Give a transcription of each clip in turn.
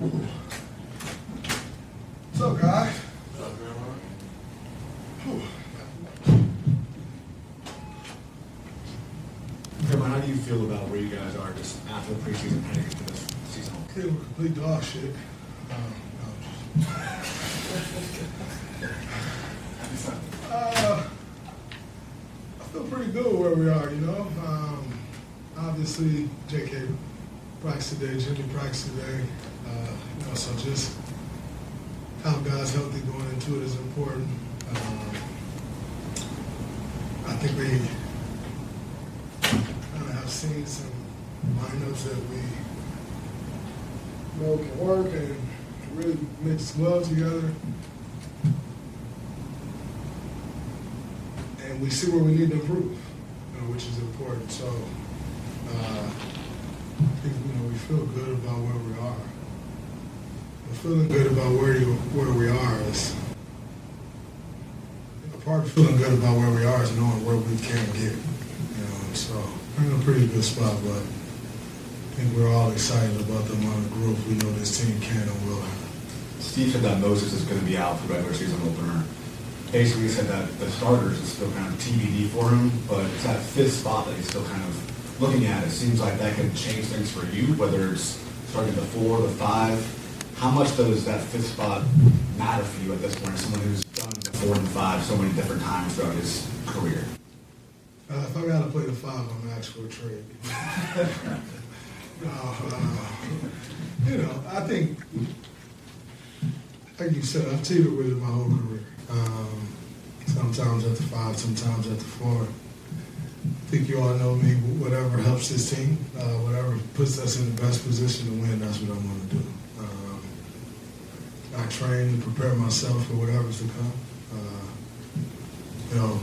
What's up, guys? What's up, Draymond? Kevin, how do you feel about where you guys are just after the preseason heading into this season? I think we're complete dog shit. I feel pretty good where we are, you know. Obviously, JK practiced today, Jimmy practiced today. You know, so just have guys healthy going into it is important. I think we kind of have seen some lineups that we know can work and really mix well together. And we see where we need to improve, you know, which is important. So I think, you know, we feel good about where we are. We're feeling good about where we are is a part of feeling good about where we are is knowing where we can get. You know, and so we're in a pretty good spot, but I think we're all excited about the amount of growth we know this team can and will have. Steve said that Moses is going to be out for the regular season opener. Basically said that the starters is still kind of TBD for him, but it's that fifth spot that he's still kind of looking at. It seems like that could change things for you, whether it's starting the 4, the 5. How much does that fifth spot matter for you at this point, as someone who's done the 4 and 5 so many different times throughout his career? If I got to play the 5, I'm going to ask for a trade. You know, I think, like you said, I've teetered with it my whole career. Sometimes at the 5, sometimes at the 4. I think you all know me. Whatever helps this team, whatever puts us in the best position to win, that's what I'm going to do. I train and prepare myself for whatever's to come. You know,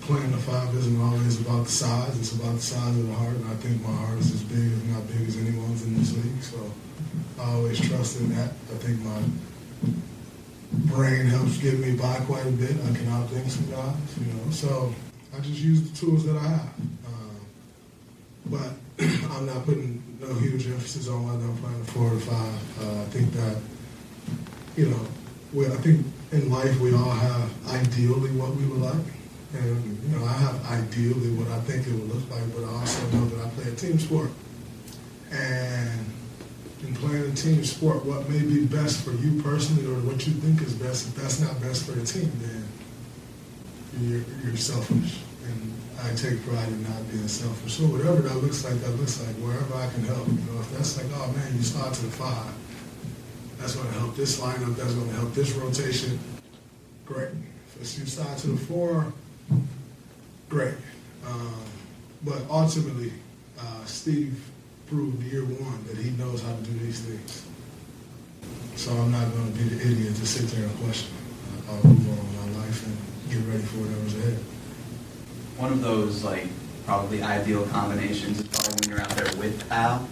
playing the 5 isn't always about the size. It's about the size of the heart, and I think my heart is as big, if not big, as anyone's in this league. So I always trust in that. I think my brain helps get me by quite a bit. I can outthink some guys, you know. So I just use the tools that I have. But I'm not putting no huge emphasis on whether I'm playing the 4 or 5. I think that, you know, I think in life we all have ideally what we would like. And, you know, I have ideally what I think it would look like, but I also know that I play a team sport. And in playing a team sport, what may be best for you personally or what you think is best, if that's not best for the team, then you're selfish. And I take pride in not being selfish. So whatever that looks like, wherever I can help. You know, if that's like, oh man, you start to the 5, that's going to help this lineup, that's going to help this rotation, great. If you start to the 4, great. But ultimately, Steve proved year 1 that he knows how to do these things. So I'm not going to be the idiot to sit there and question. I'll move on with my life and get ready for whatever's ahead. One of those, like, probably ideal combinations is probably when you're out there with Al.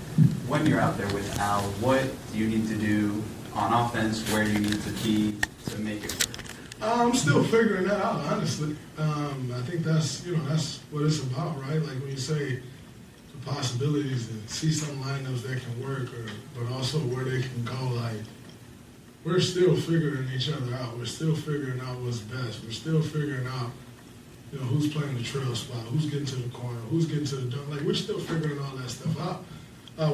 When you're out there with Al, what do you need to do on offense? Where do you need to be to make it work? I'm still figuring that out, honestly. I think that's what it's about, right? Like when you say the possibilities and see some lineups that can work, but also where they can go, like, we're still figuring each other out. We're still figuring out what's best. We're still figuring out, you know, who's playing the trail spot, who's getting to the corner, who's getting to the dunk. Like, we're still figuring all that stuff out.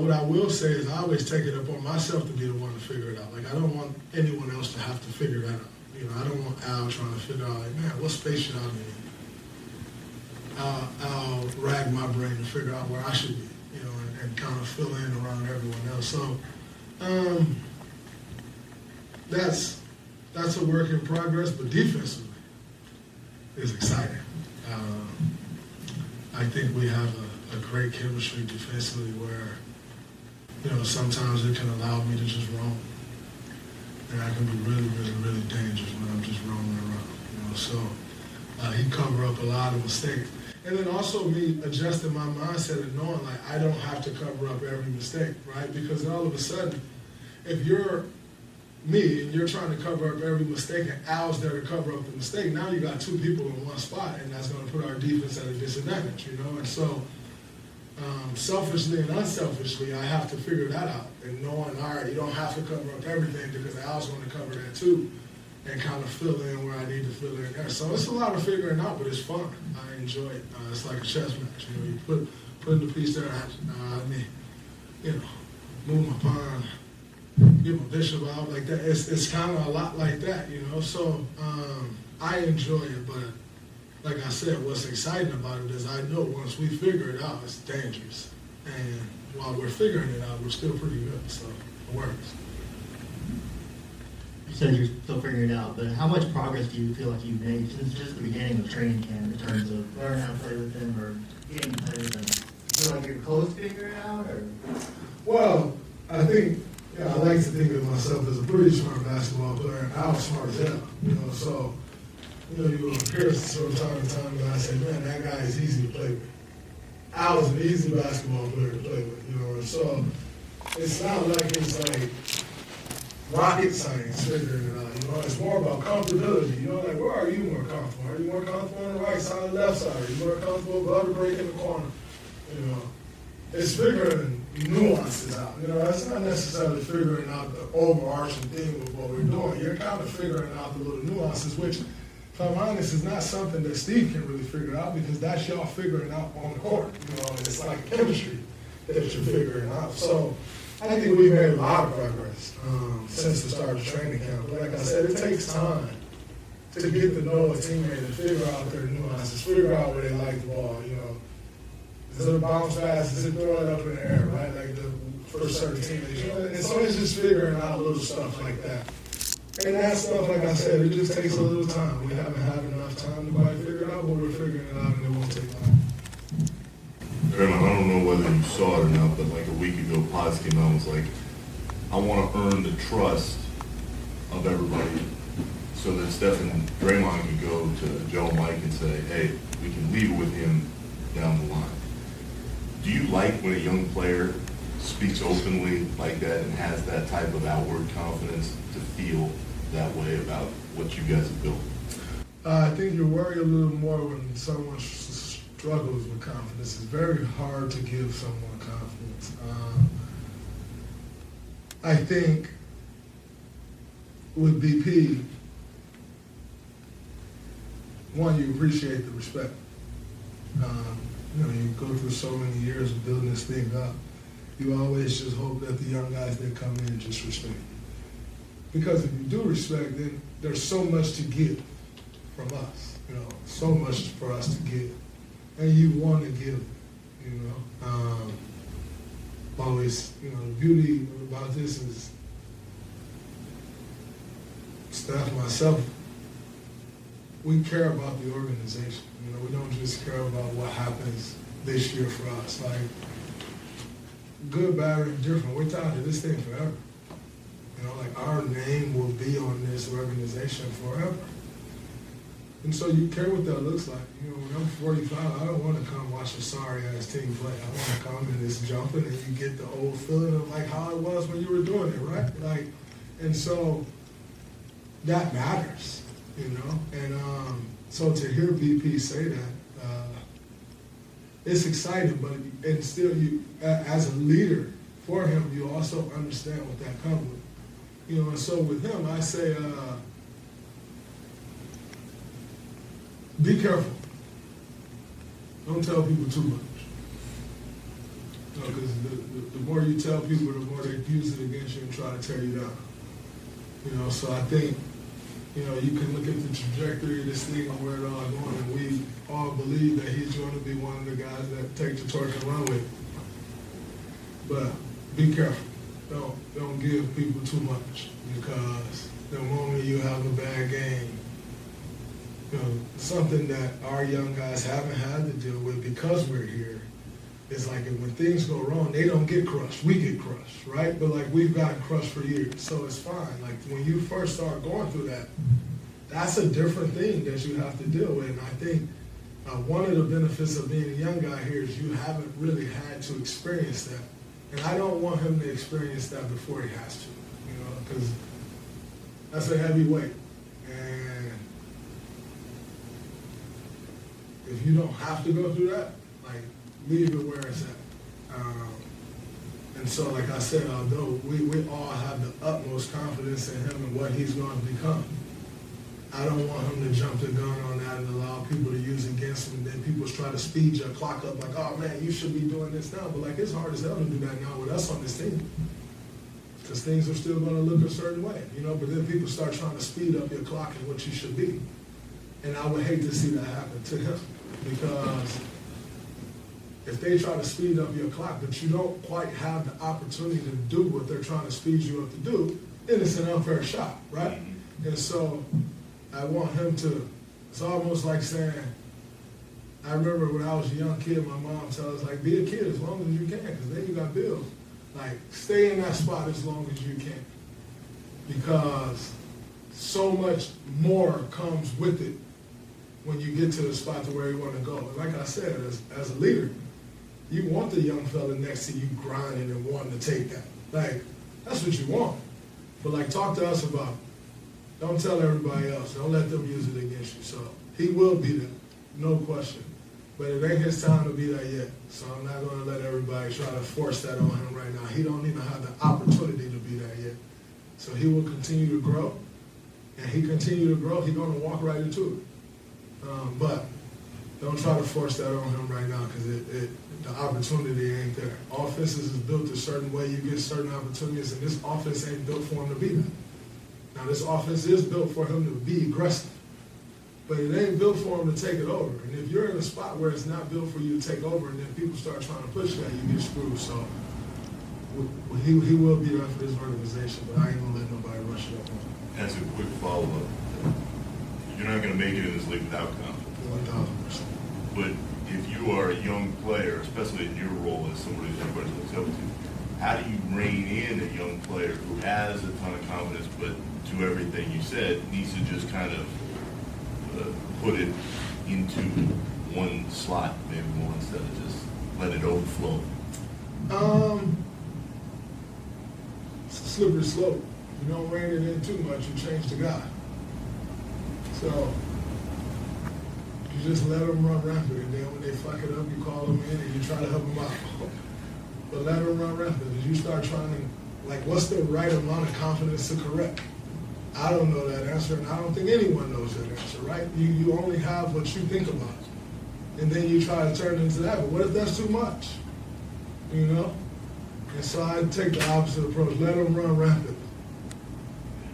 What I will say is I always take it upon myself to be the one to figure it out. Like, I don't want anyone else to have to figure that out. You know, I don't want Al trying to figure out, like, man, what space should I be in? I'll rag my brain to figure out where I should be, you know, and kind of fill in around everyone else. So that's a work in progress, but defensively is exciting. I think we have a great chemistry defensively where, you know, sometimes it can allow me to just roam. And I can be really, really, really dangerous when I'm just roaming around, you know. So he cover up a lot of mistakes. And then also me adjusting my mindset and knowing, like, I don't have to cover up every mistake, right? Because all of a sudden, if you're me and you're trying to cover up every mistake and Al's there to cover up the mistake, now you got 2 people in one spot, and that's going to put our defense at a disadvantage, you know. And so selfishly and unselfishly, I have to figure that out. And knowing, all right, you don't have to cover up everything because Al's going to cover that too, and kind of fill in where I need to fill in there. So it's a lot of figuring out, but it's fun. I enjoy it. It's like a chess match. You know, you put the piece there. Move my pawn, get my bishop out like that. It's kind of a lot like that, you know. So I enjoy it, but like I said, what's exciting about it is I know once we figure it out, it's dangerous. And while we're figuring it out, we're still pretty good, so it works. You said you're still figuring it out, but how much progress do you feel like you've made since just the beginning of training camp in terms of learning how to play with him or getting to play with him? Do you feel like you're close to figuring it out? Or? Well, I think, I like to think of myself as a pretty smart basketball player, and I was smart as hell, you know, so, you will hear from time to time guys say, man, that guy is easy to play with. I was an easy basketball player to play with, you know, and so it's not like it's like rocket science figuring it out, you know, it's more about comfortability, you know, like where are you more comfortable? Are you more comfortable on the right side or left side? Are you more comfortable above the break in the corner? You know, it's figuring nuances out, you know, that's not necessarily figuring out the overarching thing of what we're doing. You're kind of figuring out the little nuances, which, if I'm honest, is not something that Steve can really figure out because that's y'all figuring out on the court, you know, and it's like chemistry that you're figuring out. So I think we've made a lot of progress since the start of training camp. But like I said, it takes time to get to know a teammate and figure out their nuances, figure out where they like the ball, you know. Is it a bounce pass? Is it throwing it up in the air, right? Like for certain teammates. You know? And so it's just figuring out little stuff like that. And that stuff, like I said, it just takes a little time. We haven't had enough time to quite figure it out, but we're figuring it out and it won't take long. Draymond, I don't know whether you saw it or not, but like a week ago, Pods came out and was like, I want to earn the trust of everybody so that Steph and Draymond can go to Joe and Mike and say, hey, we can leave it with him down the line. Do you like when a young player speaks openly like that and has that type of outward confidence to feel that way about what you guys have built? I think you worry a little more when someone struggles with confidence. It's very hard to give someone confidence. I think with BP, one, you appreciate the respect. You go through so many years of building this thing up. You always just hope that the young guys that come in just respect you. Because if you do respect, then there's so much to give from us, you know, so much for us to give. And you want to give, you know. Always, you know, the beauty about this is Steph, myself, we care about the organization. You know, we don't just care about what happens this year for us. Like, good, bad, or indifferent, we're tied to this thing forever. You know, like our name will be on this organization forever. And so you care what that looks like. You know, when I'm 45, I don't want to come watch a sorry-ass team play. I want to come and it's jumping and you get the old feeling of like how it was when you were doing it, right? Like, and so that matters, you know? And so to hear BP say that, it's exciting, but and still you, as a leader for him, you also understand what that comes with. You know, and so with him, I say, be careful. Don't tell people too much. You know, because the more you tell people, the more they use it against you and try to tear you down. You know, so I think, you know, you can look at the trajectory of this thing and where it all going, and we all believe that he's going to be one of the guys that take the torch and run with it. But be careful. Don't give people too much, because the moment you have a bad game, you know, something that our young guys haven't had to deal with because we're here is like when things go wrong, they don't get crushed. We get crushed, right? But like we've gotten crushed for years, so it's fine. Like when you first start going through that, that's a different thing that you have to deal with. And I think one of the benefits of being a young guy here is you haven't really had to experience that. And I don't want him to experience that before he has to, you know, because that's a heavy weight. And if you don't have to go through that, like, leave it where it's at. And so, like I said, although we all have the utmost confidence in him and what he's going to become, I don't want him to jump the gun on that and allow people to use it against him. And then people try to speed your clock up like, oh man, you should be doing this now. But like, it's hard as hell to do that now with us on this team. Because things are still going to look a certain way, you know, but then people start trying to speed up your clock and what you should be. And I would hate to see that happen to him, because if they try to speed up your clock, but you don't quite have the opportunity to do what they're trying to speed you up to do, then it's an unfair shot, right? And so I want him to, it's almost like saying, I remember when I was a young kid, my mom told us, like, be a kid as long as you can, because then you got bills. Like, stay in that spot as long as you can, because so much more comes with it when you get to the spot to where you want to go. And like I said, as a leader, you want the young fella next to you grinding and wanting to take that. Like, that's what you want. But like, talk to us about it. Don't tell everybody else. Don't let them use it against you. So he will be there, no question. But it ain't his time to be there yet. So I'm not going to let everybody try to force that on him right now. He don't even have the opportunity to be there yet. So he will continue to grow. And he continue to grow, he's going to walk right into it. But don't try to force that on him right now, because the opportunity ain't there. Offenses is built a certain way. You get certain opportunities, and this offense ain't built for him to be that. Now, this offense is built for him to be aggressive, but it ain't built for him to take it over. And if you're in a spot where it's not built for you to take over, and then people start trying to push that, you get screwed. So he will be there for this organization, but I ain't going to let nobody rush it up on him. As a quick follow-up, you're not going to make it in this league without confidence. 1,000%. But if you are a young player, especially in your role as somebody that everybody looks up to, how do you rein in a young player who has a ton of confidence, but to everything you said, needs to just kind of put it into one slot, maybe more, instead of just let it overflow? It's a slippery slope. You don't rein it in too much, you change the guy. So you just let them run rampant, and then when they fuck it up, you call them in and you try to help them out. But let them run rampant. As you start trying to, like, what's the right amount of confidence to correct? I don't know that answer, and I don't think anyone knows that answer, right? You only have what you think about, and then you try to turn it into that. But what if that's too much? You know? And so I take the opposite approach. Let them run rampant.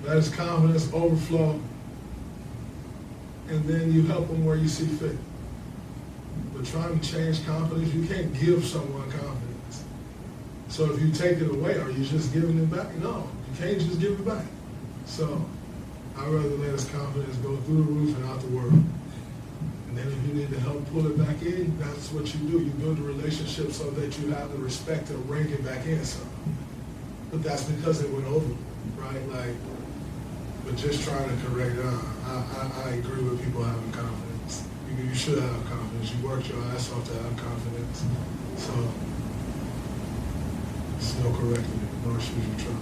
Let his confidence overflow, and then you help them where you see fit. But trying to change confidence, you can't give someone confidence. So if you take it away, are you just giving it back? No, you can't just give it back. So I'd rather let his confidence go through the roof and out the world. And then if you need to help pull it back in, that's what you do. You build a relationship so that you have the respect to bring it back in some. But that's because it went over, right? Like, but just trying to correct it. I agree with people having confidence. You should have confidence. You worked your ass off to have confidence. So there's no correcting it, nor should you try.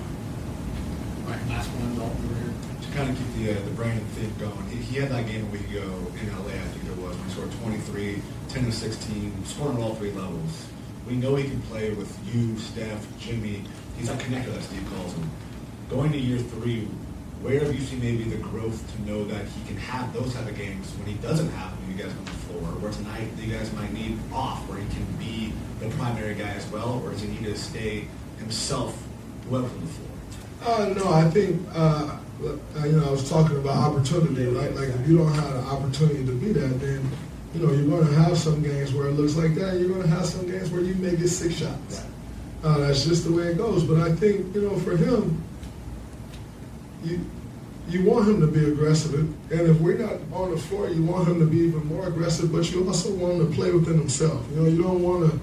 All right, last one, Dalton, over here. To kind of keep the Brandin thing going, he had that game a week ago in LA, I think it was, when he scored 23, 10 to 16, scoring at all three levels. We know he can play with you, Steph, Jimmy. He's that connector that Steve calls him. Going to year 3, where have you seen maybe the growth to know that he can have those type of games when he doesn't have when you guys on the floor, where tonight you guys might need off, where he can be the primary guy as well, or does he need to stay himself, whoever on the floor? No, I think, I was talking about opportunity, right? Like, if you don't have the opportunity to be that, then, you're going to have some games where it looks like that. You're going to have some games where you may get 6 shots. That's just the way it goes. But I think, for him, you want him to be aggressive. And if we're not on the floor, you want him to be even more aggressive, but you also want him to play within himself. You don't want to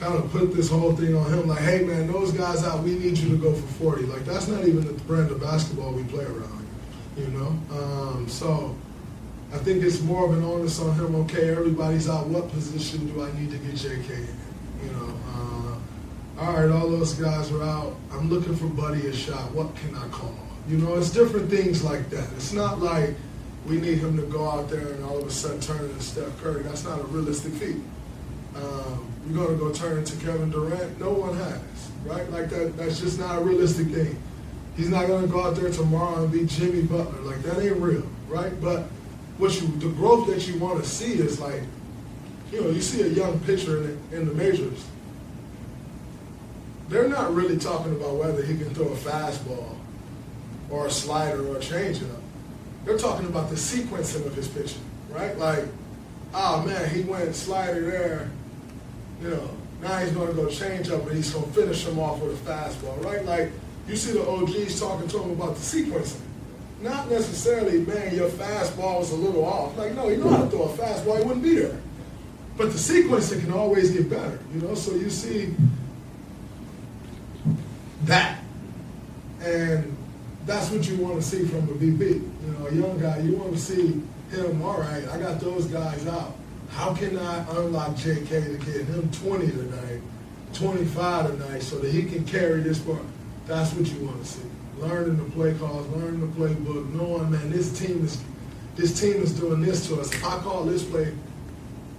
kind of put this whole thing on him like, hey, man, those guys out, we need you to go for 40. Like, that's not even the brand of basketball we play around, So I think it's more of an onus on him. Okay, everybody's out. What position do I need to get JK in? All right, all those guys are out. I'm looking for Buddy a shot. What can I call? It's different things like that. It's not like we need him to go out there and all of a sudden turn into Steph Curry. That's not a realistic feat. you're going to go turn into Kevin Durant. No one has, right? Like that's just not a realistic thing. He's not going to go out there tomorrow and be Jimmy Butler. Like, that ain't real, right? But the growth that you want to see is like, you see a young pitcher in the majors. They're not really talking about whether he can throw a fastball or a slider or a changeup. They're talking about the sequencing of his pitching, right? Like, oh man, he went slider there, now he's going to go change up and he's going to finish him off with a fastball, right? Like, you see the OGs talking to him about the sequencing. Not necessarily, man, your fastball was a little off. Like, no, you know how to throw a fastball, he wouldn't be there. But the sequencing can always get better, so you see that. And that's what you want to see from a VP. A young guy, you want to see him, all right, I got those guys out. How can I unlock JK to get him 20 tonight, 25 tonight, so that he can carry this part? That's what you want to see. Learning the play calls, learning the playbook, knowing, man, this team is doing this to us. If I call this play,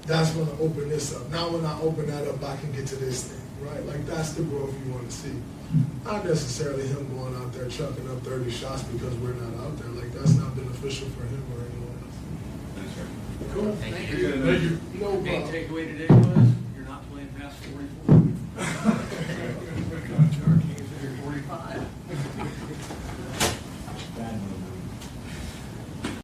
that's going to open this up. Now when I open that up, I can get to this thing, right? Like, that's the growth you want to see. Not necessarily him going out there chucking up 30 shots because we're not out there. Like, that's not beneficial for him or anyone else. Thanks, sir. Cool. Thank you. No Main problem. takeaway today was?